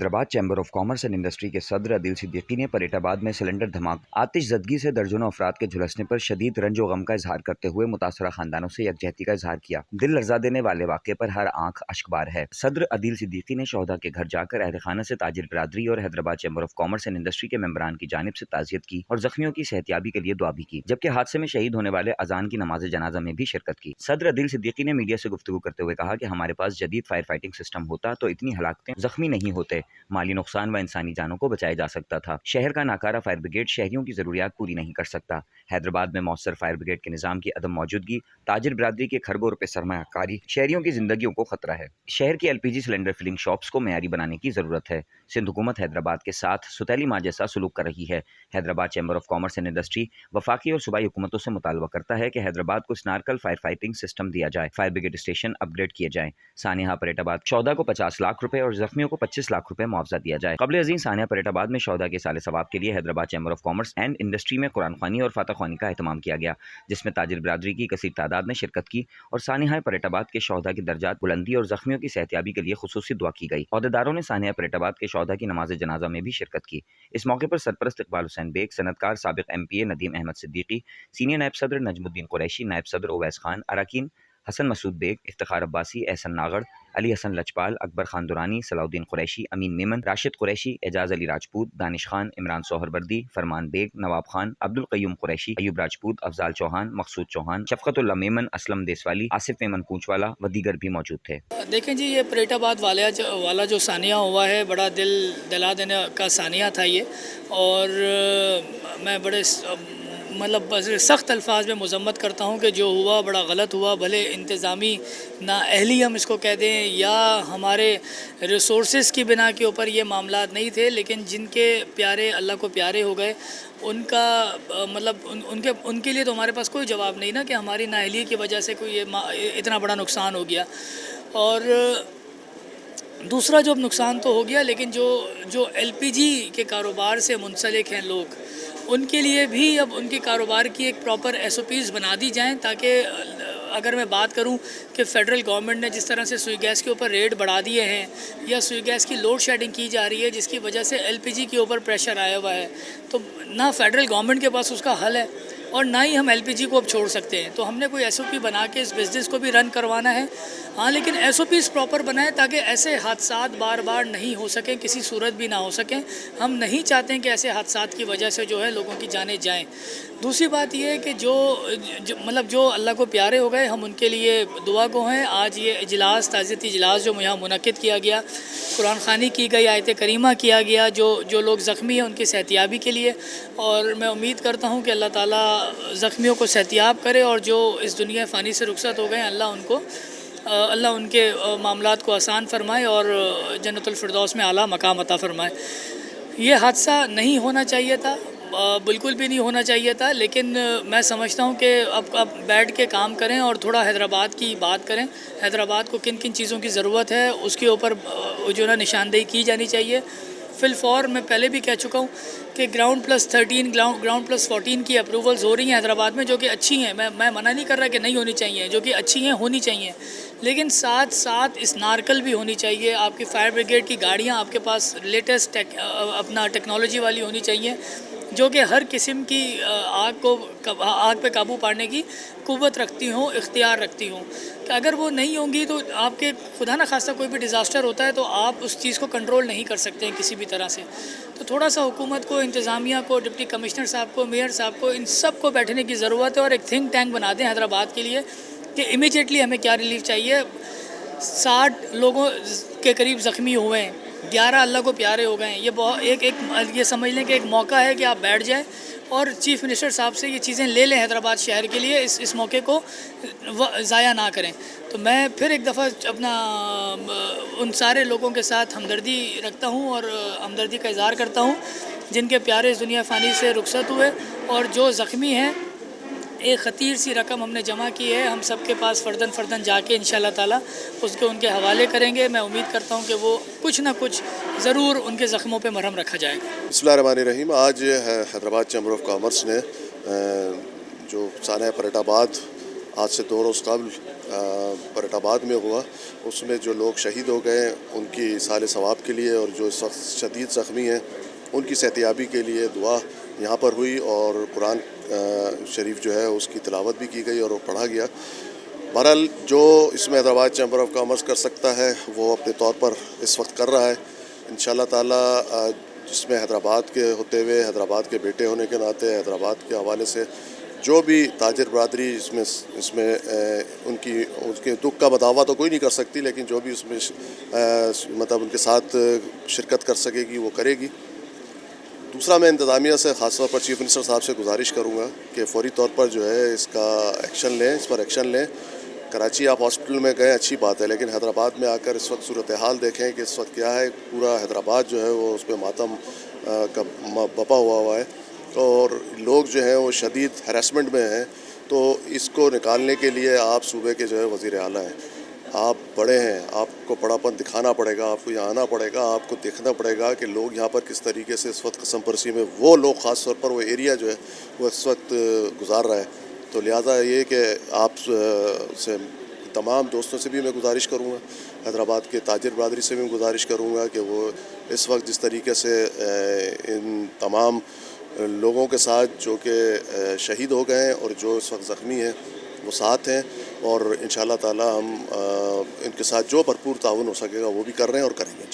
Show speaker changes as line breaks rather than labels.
Hyderabad chamber of commerce and industry के सदर अदील सिद्दीकी ने परेटाबाद में सिलेंडर धमाके आतिश ज़दगी से दर्जनों अफराद के झुलसने पर शदीद रंज व गम का इजहार करते हुए मुतासरा खानदानों से यकजहती का इजहार किया। दिल लर्जा देने वाले वाक़े पर हर आंख अश्कबार है। सदर अदील सिद्दीकी ने शोहदा के घर जाकर अहल खाना से ताजिर बिरादरी और Hyderabad chamber of commerce and industry के मेंबरान की जानिब से ताज़ियत की और जख्मियों की सेहतियाबी के लिए दुआ भी की, जबकि हादसे में शहीद होने वाले अजान की नमाज जनाजा में भी शिरकत की। सदर अदील सिद्दीकी ने मीडिया से गुफ्तगू करते हुए कहा कि हमारे पास जदीद फायर फाइटिंग सिस्टम होता तो इतनी हलाकतें जख्मी नहीं होते, माली नुकसान व इंसानी जानों को बचाया जा सकता था। शहर का नाकारा फायर ब्रिगेड शहरियों की जरूरियात पूरी नहीं कर सकता। हैदराबाद में मौसर फायर ब्रिगेड के निजाम की अदम मौजूदगी ताजिर बिरादरी के खरबों रुपए सरमायाकारी शहरियों की जिंदगियों को खतरा है। शहर की LPG सिलेंडर फिलिंग शॉप्स को मेयारी बनाने की जरूरत है। सिंध हुकूमत हैदराबाद के साथ सुतैली माँ जैसा सलूक कर रही है। Hyderabad chamber of commerce and industry वफाकी और सूबाई हुकूमतों से मुतालबा करता है कि हैदराबाद को स्नार्कल फायर फाइटिंग सिस्टम दिया जाए, फायर ब्रिगेड स्टेशन अपग्रेड किए जाए। सानिया परेटाबाद शौदा को 50 लाख रुपए और जख्मियों को 25 लाख रुपए मुआवजा दिया जाए। कबल अज़ीम सानिया परेटाबाद में शौदा के साले सवाब के लिए Hyderabad chamber of commerce and industry में कुरान ख्वानी और फातह ख्वानी का एहतमाम किया गया, जिसमें ताजिर बिरादरी की कसीर तादाद ने शिरकत की और सानिया परेटाबाद के शौदा की दर्जात बुलंदी और जख्मियों की सेहतियाबी के लिए खुसूसी दुआ की गई। अहदेदारों ने सानिया परेटाबाद के शौदा की नमाज जनाजा में भी शिरकत की। इस मौके पर सरपरस्त इकबाल हुसैन बेग, सनतकार साबिक MPA नदीम अहमद सिद्दीकी, सीनियर नायब सदर नजमुद्दीन कुरैशी, नायब सदर ओवैस खान, अराकीन हसन मसूद बेग, इफ्तिखार अब्बासी, एहसन नागड़, अली हसन लजपाल, अकबर खान दुरानी, सलाउद्दीन कुरैशी, अमीन मेमन, राशिद कुरैशी, एजाज अली राजपूत, दानिश खान, इमरान सोहरवर्दी, फरमान बेग, नवाब खान, अब्दुल कय्यूम कुरैशी, अयूब राजपूत, अफजाल चौहान, मकसूद चौहान, शफकतुल्लाह मेमन, असलम देसवाली, आसिफ मेमन पूंछवाला व दीगर भी मौजूद थे।
देखें जी, ये परेटाबाद वाला जो सानिया हुआ है, बड़ा दिल दिला देने का सानिया था ये। और मैं बड़े सख्त अल्फाज में मजम्मत करता हूँ कि जो हुआ बड़ा गलत हुआ। भले इंतज़ामी नाअहली हम इसको कह दें या हमारे रिसोर्सेज़ की बिना के ऊपर ये मामलात नहीं थे, लेकिन जिनके प्यारे अल्लाह को प्यारे हो गए उनका उनके लिए तो हमारे पास कोई जवाब नहीं ना कि हमारी नाअहली की वजह से कोई इतना बड़ा नुकसान हो गया। और दूसरा जो नुकसान तो हो गया, लेकिन जो LPG के कारोबार से मुंसलिक हैं लोग, उनके लिए भी अब उनके कारोबार की एक प्रॉपर SOPs बना दी जाएं, ताकि अगर मैं बात करूं कि फ़ेडरल गवर्नमेंट ने जिस तरह से सुई गैस के ऊपर रेट बढ़ा दिए हैं या सुई गैस की लोड शेडिंग की जा रही है, जिसकी वजह से LPG के ऊपर प्रेशर आया हुआ है, तो ना फ़ेडरल गवर्नमेंट के पास उसका हल है और ना ही हम LPG को अब छोड़ सकते हैं। तो हमने कोई SOP बना के इस बिज़नेस को भी रन करवाना है। हाँ, लेकिन SOPs प्रॉपर बनाएं ताकि ऐसे हादसात बार बार नहीं हो सकें, किसी सूरत भी ना हो सकें। हम नहीं चाहते हैं कि ऐसे हादसात की वजह से जो है लोगों की जानें जाएं। दूसरी बात यह है कि जो अल्लाह को प्यारे हो गए, हम उनके लिए दुआ गो हैं। आज ये इजलास, ताज़ियती इजलास जो यहाँ मुनक़िद किया गया, कुरान ख़वानी की गई, आयत करीमा किया गया, जो लोग ज़ख्मी हैं उनकी सेहतियाबी के लिए। और मैं उम्मीद करता हूँ कि अल्लाह ताला ज़ख्मियों को सेहतियाब करे और जो इस दुनिया फ़ानी से रुखसत हो गए, अल्लाह उनके मामलात को आसान फरमाए और जन्नतुल फिरदौस में आला मकाम अता फरमाए। ये हादसा नहीं होना चाहिए था, बिल्कुल भी नहीं होना चाहिए था, लेकिन मैं समझता हूँ कि अब बैठ के काम करें और थोड़ा हैदराबाद की बात करें। हैदराबाद को किन किन चीज़ों की ज़रूरत है उसके ऊपर जो है निशानदेही की जानी चाहिए। फ़िलफ़ौर मैं पहले भी कह चुका हूँ कि ग्राउंड+13, ग्राउंड+14 की अप्रूवल्स हो रही हैं हैदराबाद में, जो कि अच्छी हैं। मैं मना नहीं कर रहा कि नहीं होनी चाहिए, जो कि अच्छी हैं होनी चाहिए, लेकिन साथ साथ स्नार्कल भी होनी चाहिए। आपकी फायर ब्रिगेड की गाड़ियाँ आपके पास लेटेस्ट अपना टेक्नोलॉजी वाली होनी चाहिए, जो कि हर किस्म की आग पे काबू पाने की कुव्वत रखती हों, इख्तियार रखती हों। कि अगर वो नहीं होंगी तो आपके खुदा न खास्ता कोई भी डिज़ास्टर होता है तो आप उस चीज़ को कंट्रोल नहीं कर सकते हैं किसी भी तरह से। तो थोड़ा सा हुकूमत को, इंतज़ामिया को, डिप्टी कमिश्नर साहब को, मेयर साहब को, इन सब को बैठने की ज़रूरत है और एक थिंक टैंक बना दें हैदराबाद के लिए कि इमीडिएटली हमें क्या रिलीफ चाहिए। 60 लोगों के करीब ज़ख्मी हुए हैं, 11 अल्लाह को प्यारे हो गए हैं। ये समझ लें कि एक मौका है कि आप बैठ जाएं और चीफ़ मिनिस्टर साहब से ये चीज़ें ले लें हैदराबाद शहर के लिए। इस मौके को ज़ाया ना करें। तो मैं फिर एक दफ़ा उन सारे लोगों के साथ हमदर्दी रखता हूँ और हमदर्दी का इज़हार करता हूँ जिनके प्यारे इस दुनिया फ़ानी से रुखसत हुए, और जो ज़ख्मी हैं एक ख़तीर सी रकम हमने जमा की है। हम सब के पास फ़र्दन जाके इंशाअल्लाह ताला उसके उनके हवाले करेंगे। मैं उम्मीद करता हूँ कि वो कुछ ना कुछ ज़रूर उनके ज़ख्मों पे मरहम रखा जाएगा।
बिस्मिल्लाहिर्रहमानिर्रहीम। आज हैदराबाद चैम्बर ऑफ कॉमर्स ने जो सानिया परेटाबाद आज से 2 रोज़ कबल پریٹ آباد میں ہوا، اس میں جو لوگ شہید ہو گئے ان کی ایصال ثواب کے لیے، اور جو اس وقت شدید زخمی ہیں ان کی صحتیابی کے لیے دعا یہاں پر ہوئی، اور قرآن شریف جو ہے اس کی تلاوت بھی کی گئی اور وہ پڑھا گیا۔ بہرحال جو اس میں حیدرآباد چیمبر آف کامرس کر سکتا ہے وہ اپنے طور پر اس وقت کر رہا ہے۔ انشاءاللہ تعالیٰ جس میں حیدرآباد کے ہوتے ہوئے، حیدرآباد کے بیٹے ہونے کے ناطے، حیدرآباد کے حوالے سے جو بھی تاجر برادری اس میں ان کے دکھ کا بداوا تو کوئی نہیں کر سکتی، لیکن جو بھی اس میں مطلب ان کے ساتھ شرکت کر سکے گی وہ کرے گی۔ دوسرا، میں انتظامیہ سے خاص طور پر چیف منسٹر صاحب سے گزارش کروں گا کہ فوری طور پر جو ہے اس پر ایکشن لیں۔ کراچی آپ ہاسپٹل میں گئے، اچھی بات ہے، لیکن حیدرآباد میں آ کر اس وقت صورتحال دیکھیں کہ اس وقت کیا ہے۔ پورا حیدرآباد جو ہے وہ اس پہ ماتم کا بپا ہوا ہے، اور لوگ جو ہیں وہ شدید ہراسمنٹ میں ہیں۔ تو اس کو نکالنے کے لیے آپ صوبے کے جو ہے وزیر اعلیٰ ہیں، آپ بڑے ہیں، آپ کو بڑا پن دکھانا پڑے گا، آپ کو یہاں آنا پڑے گا، آپ کو دیکھنا پڑے گا کہ لوگ یہاں پر کس طریقے سے اس وقت قسم پرسی میں، وہ لوگ خاص طور پر وہ ایریا جو ہے وہ اس وقت گزار رہا ہے۔ تو لہٰذا یہ کہ آپ سے تمام دوستوں سے بھی میں گزارش کروں گا، حیدرآباد کے تاجر برادری سے بھی گزارش کروں گا کہ وہ اس وقت جس طریقے سے ان تمام لوگوں کے ساتھ جو کہ شہید ہو گئے ہیں اور جو اس وقت زخمی ہیں وہ ساتھ ہیں، اور انشاءاللہ تعالی ہم ان کے ساتھ جو بھرپور تعاون ہو سکے گا وہ بھی کر رہے ہیں اور کریں گے انشاءاللہ۔